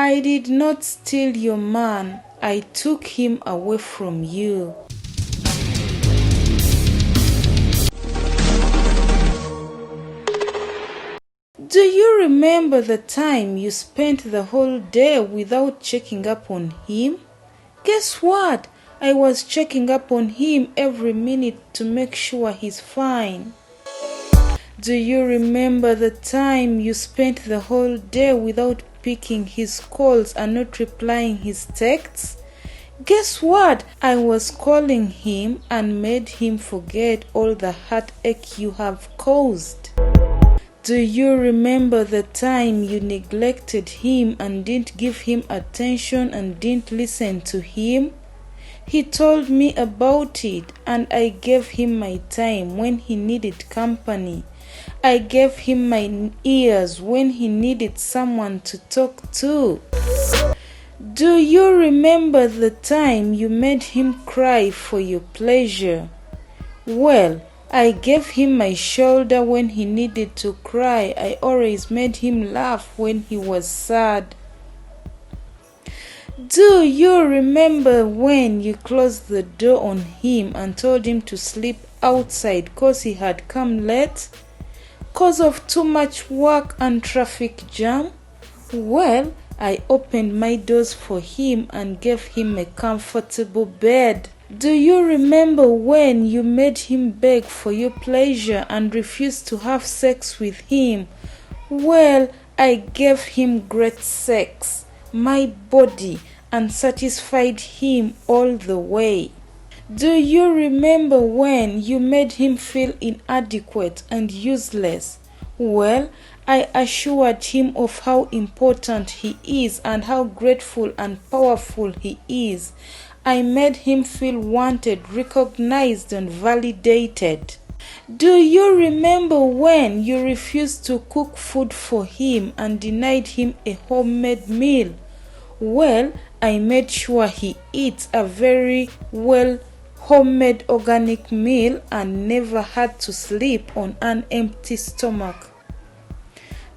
I did not steal your man, I took him away from you. Do you remember the time you spent the whole day without checking up on him? Guess what? I was checking up on him every minute to make sure he's fine. Do you remember the time you spent the whole day without picking his calls and not replying his texts? Guess what? I was calling him and made him forget all the heartache you have caused. Do you remember the time you neglected him and didn't give him attention and didn't listen to him? He told me about it and I gave him my time when he needed company. I gave him my ears when he needed someone to talk to. Do you remember the time you made him cry for your pleasure? Well, I gave him my shoulder when he needed to cry. I always made him laugh when he was sad. Do you remember when you closed the door on him and told him to sleep outside cause he had come late? Cause of too much work and traffic jam? Well, I opened my doors for him and gave him a comfortable bed. Do you remember when you made him beg for your pleasure and refused to have sex with him? Well, I gave him great sex, my body, and satisfied him all the way. Do you remember when you made him feel inadequate and useless? Well, I assured him of how important he is and how grateful and powerful he is. I made him feel wanted, recognized, and validated. Do you remember when you refused to cook food for him and denied him a homemade meal? Well, I made sure he eats a very homemade organic meal and never had to sleep on an empty stomach.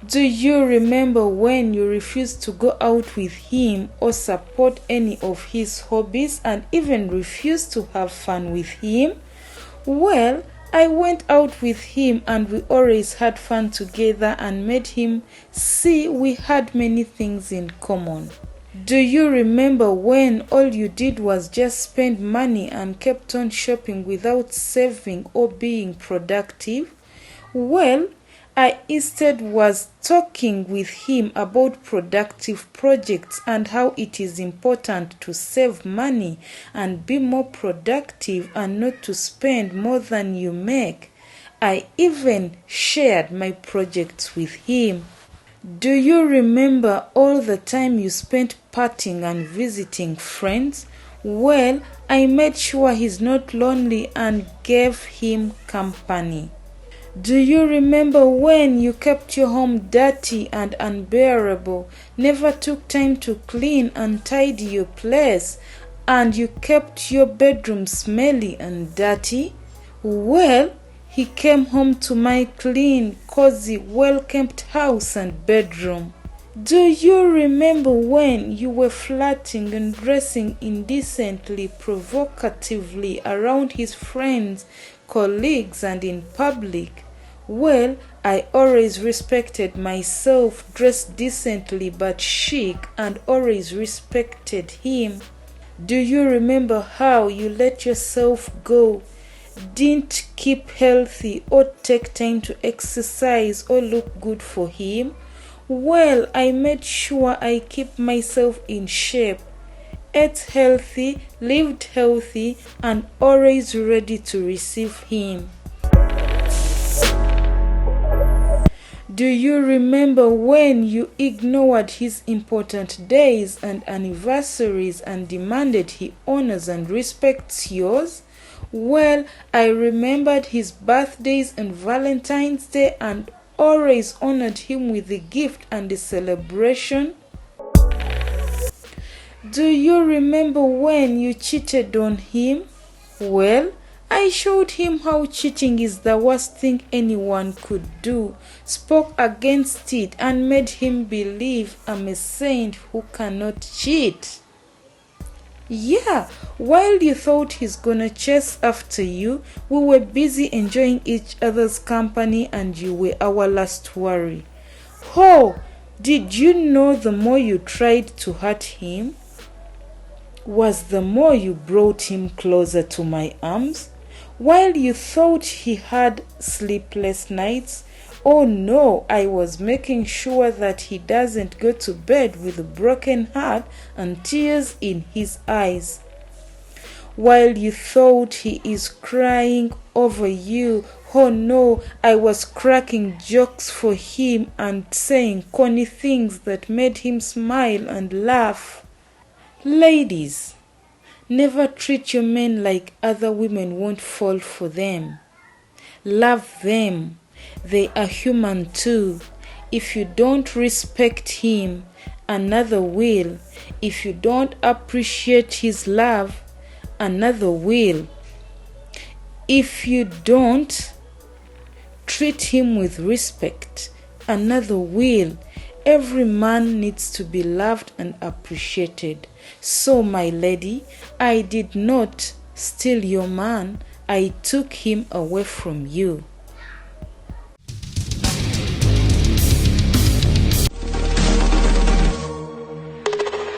Do you remember when you refused to go out with him or support any of his hobbies and even refused to have fun with him? Well, I went out with him and we always had fun together and made him see we had many things in common. Do you remember when all you did was just spend money and kept on shopping without saving or being productive? Well, I instead was talking with him about productive projects and how it is important to save money and be more productive and not to spend more than you make. I even shared my projects with him. Do you remember all the time you spent partying and visiting friends? Well, I made sure he's not lonely and gave him company. Do you remember when you kept your home dirty and unbearable, never took time to clean and tidy your place, and you kept your bedroom smelly and dirty? Well, he came home to my clean, cozy, well-kept house and bedroom. Do you remember when you were flirting and dressing indecently, provocatively around his friends, colleagues, and in public? Well, I always respected myself, dressed decently but chic, and always respected him. Do you remember how you let yourself go, didn't keep healthy or take time to exercise or look good for him? Well, I made sure I keep myself in shape, ate healthy, lived healthy, and always ready to receive him. Do you remember when you ignored his important days and anniversaries and demanded he honors and respects yours? Well, I remembered his birthdays and Valentine's Day and always honored him with a gift and a celebration. Do you remember when you cheated on him? Well, I showed him how cheating is the worst thing anyone could do, spoke against it, and made him believe I'm a saint who cannot cheat. Yeah, while you thought he's gonna chase after you, we were busy enjoying each other's company and you were our last worry. Oh, did you know the more you tried to hurt him was the more you brought him closer to my arms? While you thought he had sleepless nights, oh no, I was making sure that he doesn't go to bed with a broken heart and tears in his eyes. While you thought he is crying over you, oh no, I was cracking jokes for him and saying corny things that made him smile and laugh. Ladies, never treat your men like other women won't fall for them. Love them. They are human too. If you don't respect him, another will. If you don't appreciate his love, another will. If you don't treat him with respect, another will. Every man needs to be loved and appreciated. So, my lady, I did not steal your man. I took him away from you.